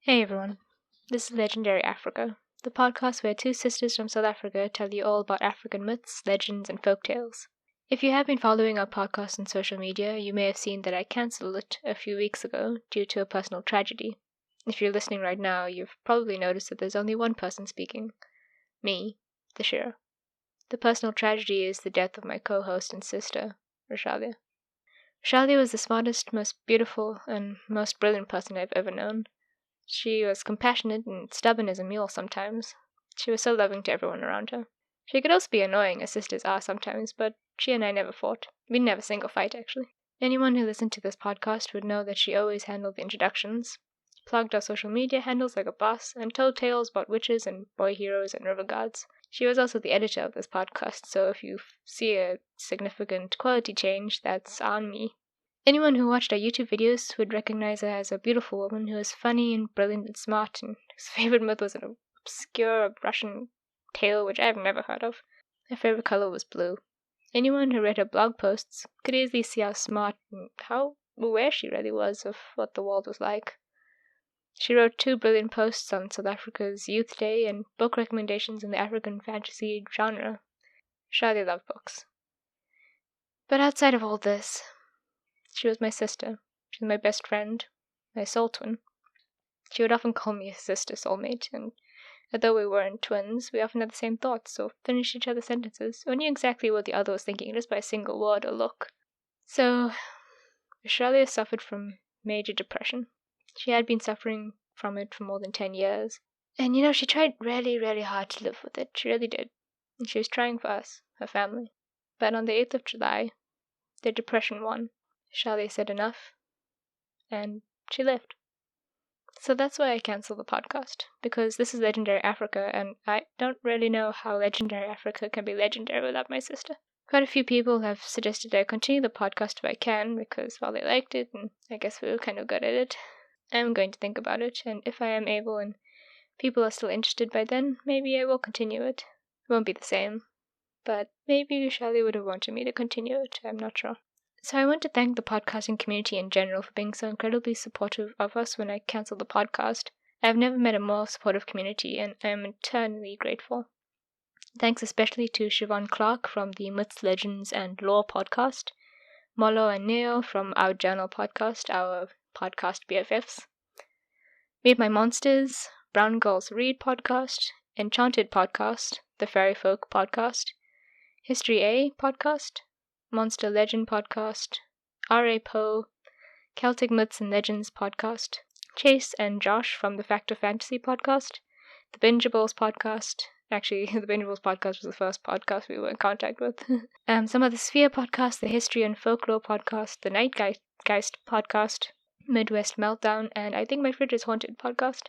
Hey everyone, this is Legendary Africa, the podcast where two sisters from South Africa tell you all about African myths, legends, and folktales. If you have been following our podcast on social media, you may have seen that I cancelled it a few weeks ago due to a personal tragedy. If you're listening right now, you've probably noticed that there's only one person speaking. Me, the Shira. The personal tragedy is the death of my co-host and sister, Rashalia. Rashalia was the smartest, most beautiful, and most brilliant person I've ever known. She was compassionate and stubborn as a mule sometimes. She was so loving to everyone around her. She could also be annoying, as sisters are sometimes, but she and I never fought. We didn't have a single fight, actually. Anyone who listened to this podcast would know that she always handled the introductions, plugged our social media handles like a boss, and told tales about witches and boy heroes and river gods. She was also the editor of this podcast, so if you see a significant quality change, that's on me. Anyone who watched our YouTube videos would recognize her as a beautiful woman who was funny and brilliant and smart, and whose favorite myth was an obscure Russian tale which I have never heard of. Her favorite color was blue. Anyone who read her blog posts could easily see how smart and how aware she really was of what the world was like. She wrote 2 brilliant posts on South Africa's Youth Day and book recommendations in the African fantasy genre. Charlie loved books. But outside of all this, she was my sister. She was my best friend, my soul twin. She would often call me a sister soulmate, and although we weren't twins, we often had the same thoughts, or finished each other's sentences, or knew exactly what the other was thinking just by a single word or look. So, Rashalia suffered from major depression. She had been suffering from it for more than 10 years. And she tried really, really hard to live with it. She really did. And she was trying for us, her family. But on the 8th of July, the depression won. Rashalia said enough, and she left. So that's why I cancelled the podcast, because this is Legendary Africa, and I don't really know how Legendary Africa can be legendary without my sister. Quite a few people have suggested I continue the podcast if I can, because, well, they liked it, and I guess we were kind of good at it. I'm going to think about it, and if I am able and people are still interested by then, maybe I will continue it. It won't be the same, but maybe Shelley would have wanted me to continue it, I'm not sure. So I want to thank the podcasting community in general for being so incredibly supportive of us when I cancelled the podcast. I've never met a more supportive community, and I am eternally grateful. Thanks especially to Siobhan Clark from the Myths, Legends, and Lore podcast, Molo and Neo from Our Journal podcast, our podcast BFFs, Meet My Monsters, Brown Girls Read podcast, Enchanted podcast, The Fairy Folk podcast, History A podcast, Monster Legend podcast, R.A. Poe, Celtic Myths and Legends podcast, Chase and Josh from the Fact of Fantasy podcast, the Bingeables podcast. Actually, the Bingeables podcast was the first podcast we were in contact with. Some of the Sphere podcast, the History and Folklore podcast, the Nightgeist podcast, Midwest Meltdown, and I Think My Fridge is Haunted podcast.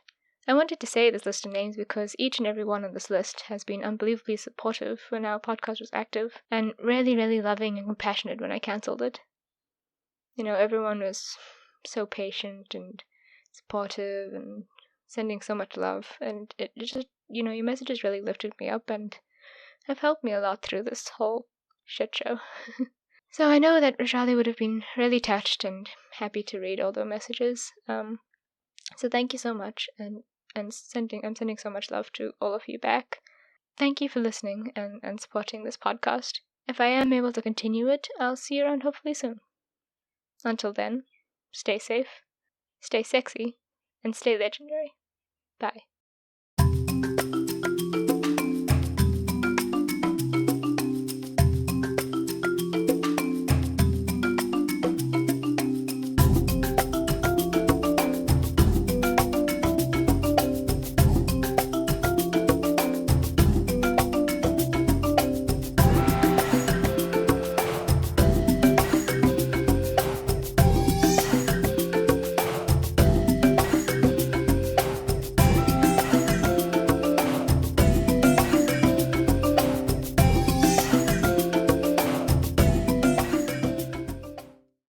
I wanted to say this list of names because each and every one on this list has been unbelievably supportive when our podcast was active, and really, really loving and compassionate when I cancelled it. Everyone was so patient and supportive and sending so much love, and it just, your messages really lifted me up and have helped me a lot through this whole shit show. So I know that Rashalia would have been really touched and happy to read all the messages. So thank you so much, and I'm sending so much love to all of you back. Thank you for listening and supporting this podcast. If I am able to continue it, I'll see you around hopefully soon. Until then, stay safe, stay sexy, and stay legendary. Bye.